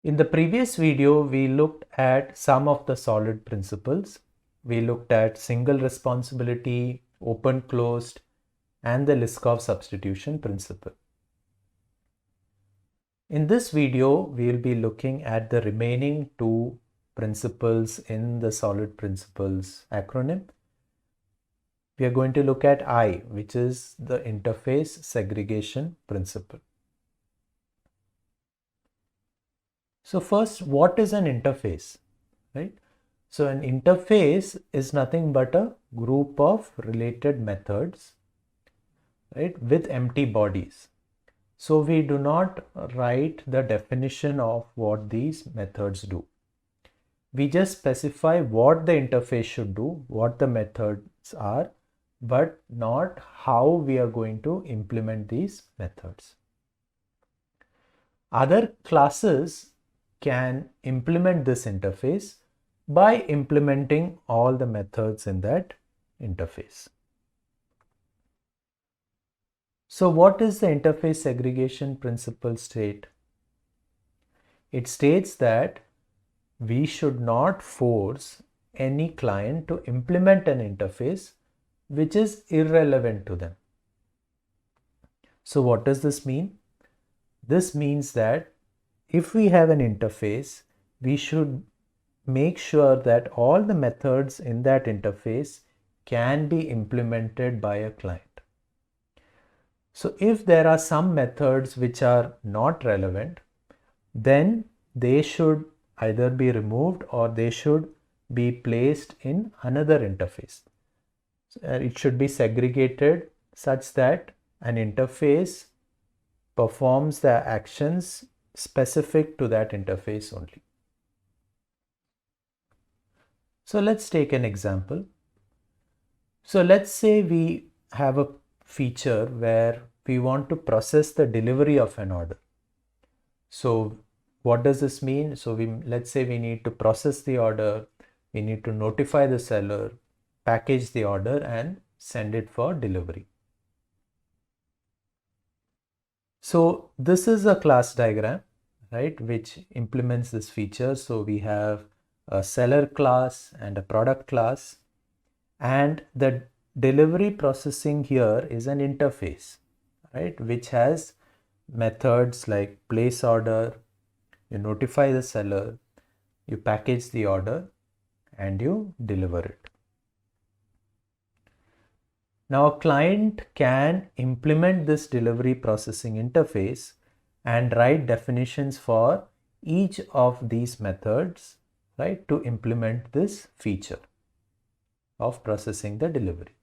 In the previous video, we looked at some of the solid principles. We looked at single responsibility, open closed, and the Liskov substitution principle. In this video, we will be looking at the remaining two principles in the solid principles acronym. We are going to look at I, which is the interface segregation principle. So first, what is an interface, right? So an interface is nothing but a group of related methods, right, with empty bodies. So we do not write the definition of what these methods do. We just specify what the interface should do, what the methods are, but not how we are going to implement these methods. Other classes can implement this interface by implementing all the methods in that interface. So what is the interface segregation principle state? It states that we should not force any client to implement an interface which is irrelevant to them. So what does this mean? This means that if we have an interface, we should make sure that all the methods in that interface can be implemented by a client. So if there are some methods which are not relevant, then they should either be removed or they should be placed in another interface. It should be segregated such that an interface performs the actions specific to that interface only. So let's take an example. So let's say we have a feature where we want to process the delivery of an order. So what does this mean? So let's say we need to process the order, we need to notify the seller, package the order and send it for delivery. So this is a class diagram, right, which implements this feature. So we have a seller class and a product class, and the delivery processing here is an interface, right, which has methods like place order, you notify the seller, you package the order, and you deliver it. Now a client can implement this delivery processing interface and write definitions for each of these methods, right, to implement this feature of processing the delivery.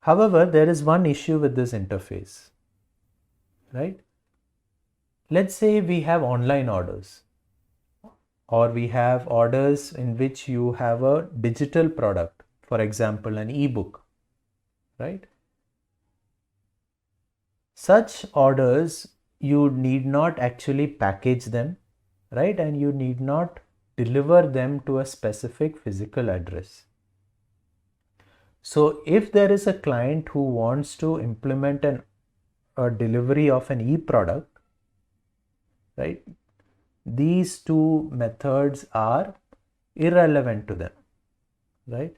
However, there is one issue with this interface, right? Let's say we have online orders, or we have orders in which you have a digital product, for example, an ebook, right? Such orders, you need not actually package them, right? And you need not deliver them to a specific physical address. So if there is a client who wants to implement a delivery of an e-product, right, these two methods are irrelevant to them, right?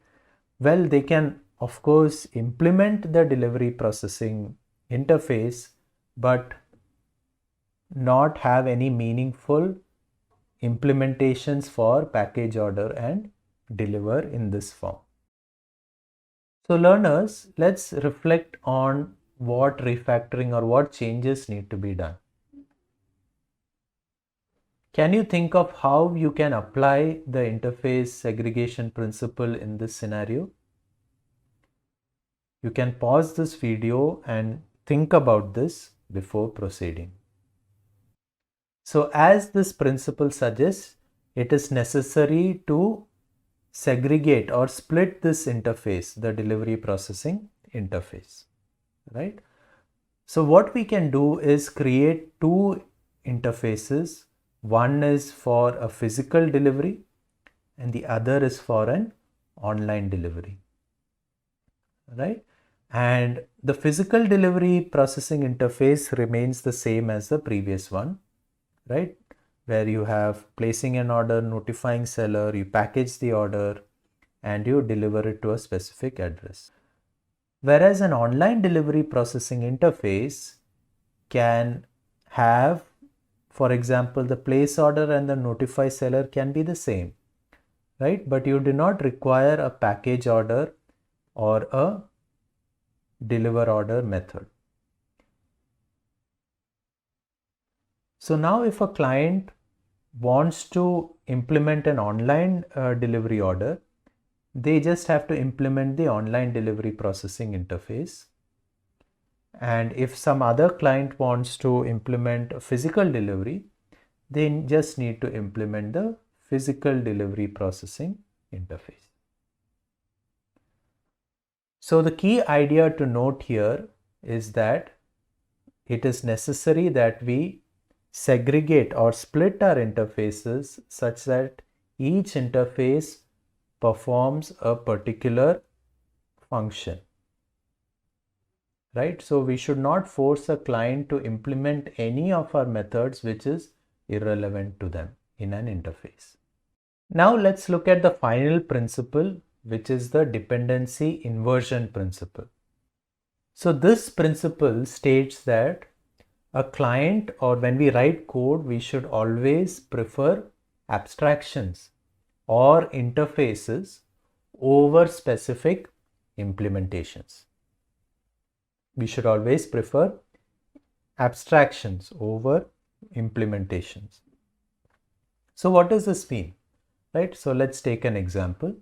Well, they can of course implement the delivery processing interface, but not have any meaningful implementations for package order and deliver in this form. So learners, let's reflect on what refactoring or what changes need to be done. Can you think of how you can apply the interface segregation principle in this scenario? You can pause this video and think about this before proceeding. So as this principle suggests, it is necessary to segregate or split this interface, the delivery processing interface, right? So what we can do is create two interfaces. One is for a physical delivery and the other is for an online delivery, right? And the physical delivery processing interface remains the same as the previous one, right? Where you have placing an order, notifying seller, you package the order, and you deliver it to a specific address. Whereas an online delivery processing interface can have, for example, the place order and the notify seller can be the same, right? But you do not require a package order or a deliver order method. So now if a client wants to implement an online delivery order, they just have to implement the online delivery processing interface. And if some other client wants to implement a physical delivery, they just need to implement the physical delivery processing interface. So the key idea to note here is that it is necessary that we segregate or split our interfaces such that each interface performs a particular function, right? So we should not force a client to implement any of our methods which is irrelevant to them in an interface. Now let's look at the final principle, which is the dependency inversion principle. So this principle states that a client, or when we write code, we should always prefer abstractions or interfaces over specific implementations. We should always prefer abstractions over implementations. So what does this mean? Right? So let's take an example.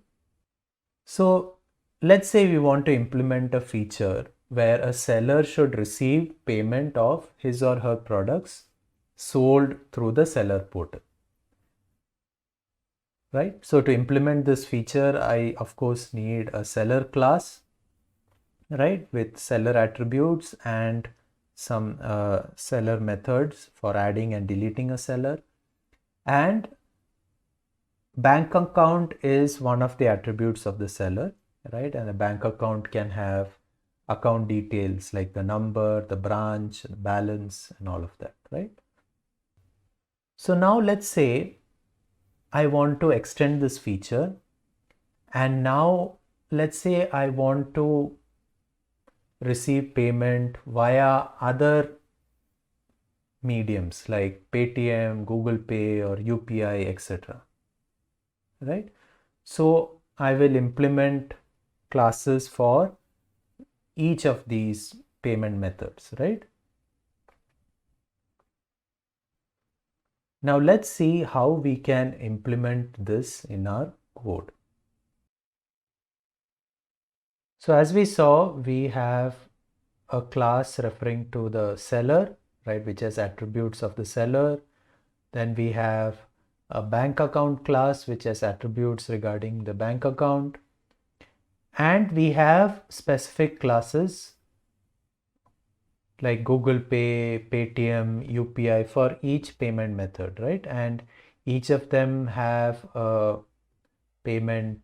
So let's say we want to implement a feature where a seller should receive payment of his or her products sold through the seller portal. Right? So to implement this feature, I of course need a seller class, right, with seller attributes and some seller methods for adding and deleting a seller. And bank account is one of the attributes of the seller, right? And a bank account can have account details like the number, the branch, the balance, and all of that, right? So now let's say I want to extend this feature, and now let's say I want to receive payment via other mediums like Paytm, Google Pay, or UPI, etc. Right? So I will implement classes for each of these payment methods, right? Now let's see how we can implement this in our code. So as we saw, we have a class referring to the seller, right, which has attributes of the seller. Then we have a bank account class which has attributes regarding the bank account. And we have specific classes like Google Pay, Paytm, UPI for each payment method, right? And each of them have a payment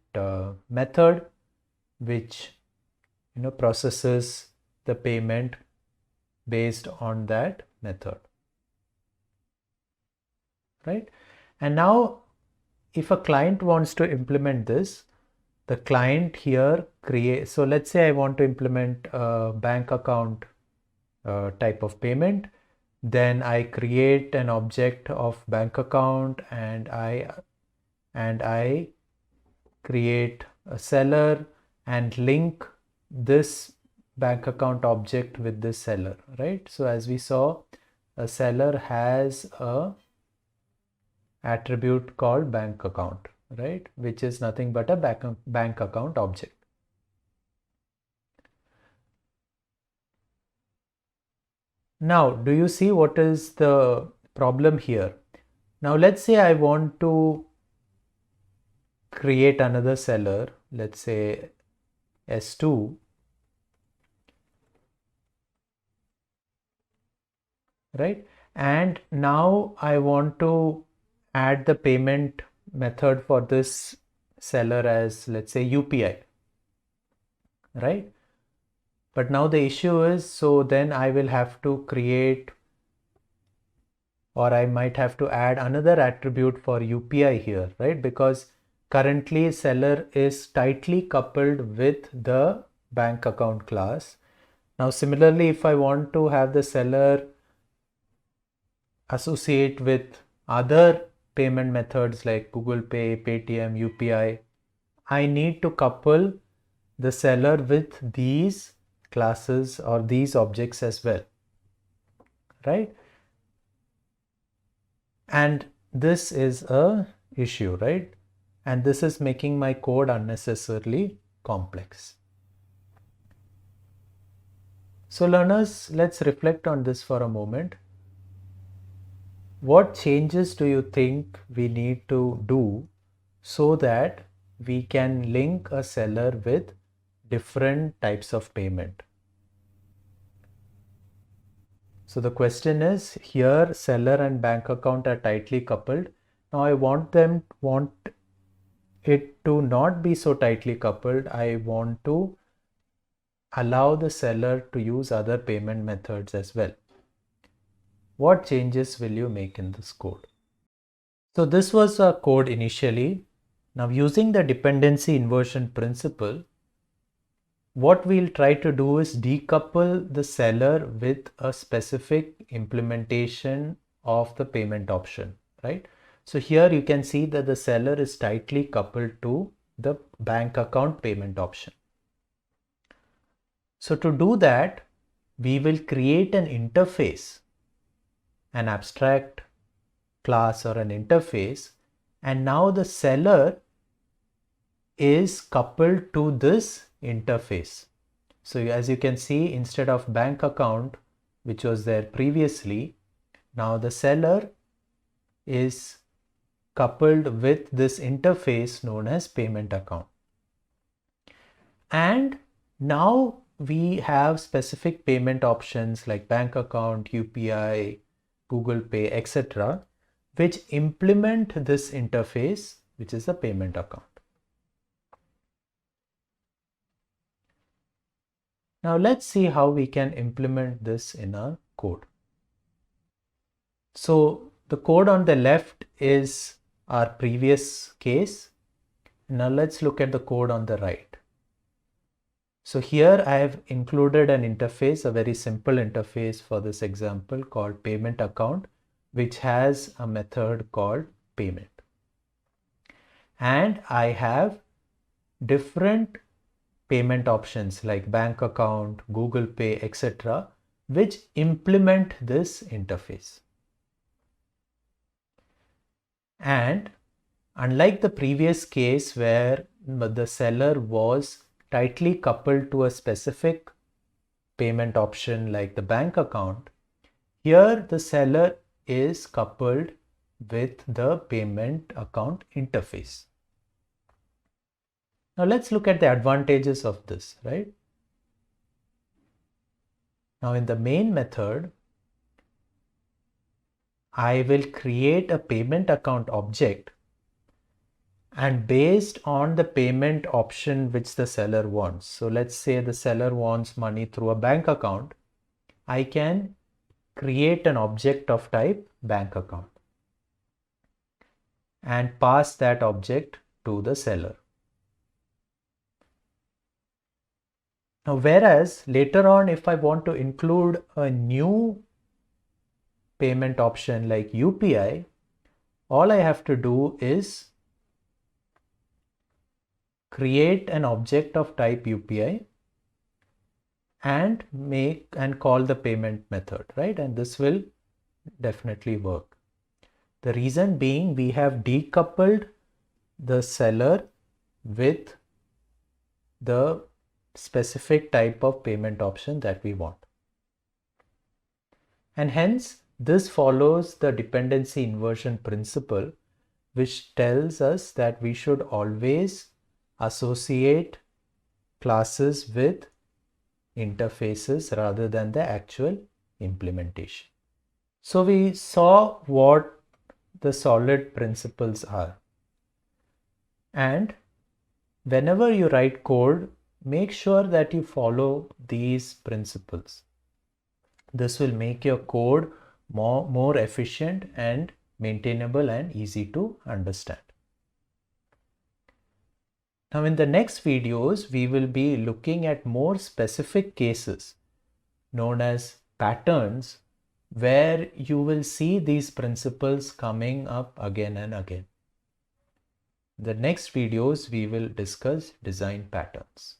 method which processes the payment based on that method, right? And now if a client wants to implement this, the client here creates, so let's say I want to implement a bank account type of payment, then I create an object of bank account, and I create a seller and link this bank account object with this seller, right? So as we saw, a seller has a attribute called bank account, right, which is nothing but a bank account object. Now, do you see what is the problem here? Now, let's say I want to create another seller, let's say S2, right? And now I want to add the payment method for this seller as, let's say, UPI, right? But now the issue is, so then I will have to create, or I might have to add another attribute for UPI here, right? Because currently seller is tightly coupled with the bank account class. Now similarly, if I want to have the seller associate with other payment methods like Google Pay, Paytm, UPI, I need to couple the seller with these classes or these objects as well, right? And this is a issue, right? And this is making my code unnecessarily complex. So learners, let's reflect on this for a moment. What changes do you think we need to do so that we can link a seller with different types of payment? So the question is, here seller and bank account are tightly coupled. Now I want it to not be so tightly coupled. I want to allow the seller to use other payment methods as well. What changes will you make in this code? So this was a code initially. Now using the dependency inversion principle, what we'll try to do is decouple the seller with a specific implementation of the payment option, right? So here you can see that the seller is tightly coupled to the bank account payment option. So to do that, we will create an interface, an abstract class or an interface, and now the seller is coupled to this interface. So as you can see, instead of bank account, which was there previously, now the seller is coupled with this interface known as payment account. And now we have specific payment options like bank account, UPI, Google Pay, etc., which implement this interface, which is a payment account. Now let's see how we can implement this in our code. So the code on the left is our previous case. Now let's look at the code on the right. So here I have included an interface, a very simple interface for this example called payment account, which has a method called payment. And I have different payment options like bank account, Google Pay, etc., which implement this interface. And unlike the previous case where the seller was tightly coupled to a specific payment option like the bank account, here the seller is coupled with the payment account interface. Now let's look at the advantages of this, right? Now in the main method, I will create a payment account object, and based on the payment option which the seller wants. So let's say the seller wants money through a bank account. I can create an object of type bank account and pass that object to the seller. Now, whereas later on, if I want to include a new payment option like UPI, all I have to do is create an object of type UPI and make and call the payment method, right? And this will definitely work. The reason being, we have decoupled the seller with the specific type of payment option that we want. And hence, this follows the dependency inversion principle, which tells us that we should always associate classes with interfaces rather than the actual implementation. So we saw what the solid principles are. And whenever you write code, make sure that you follow these principles. This will make your code more efficient and maintainable and easy to understand. Now in the next videos, we will be looking at more specific cases known as patterns, where you will see these principles coming up again and again. In the next videos, we will discuss design patterns.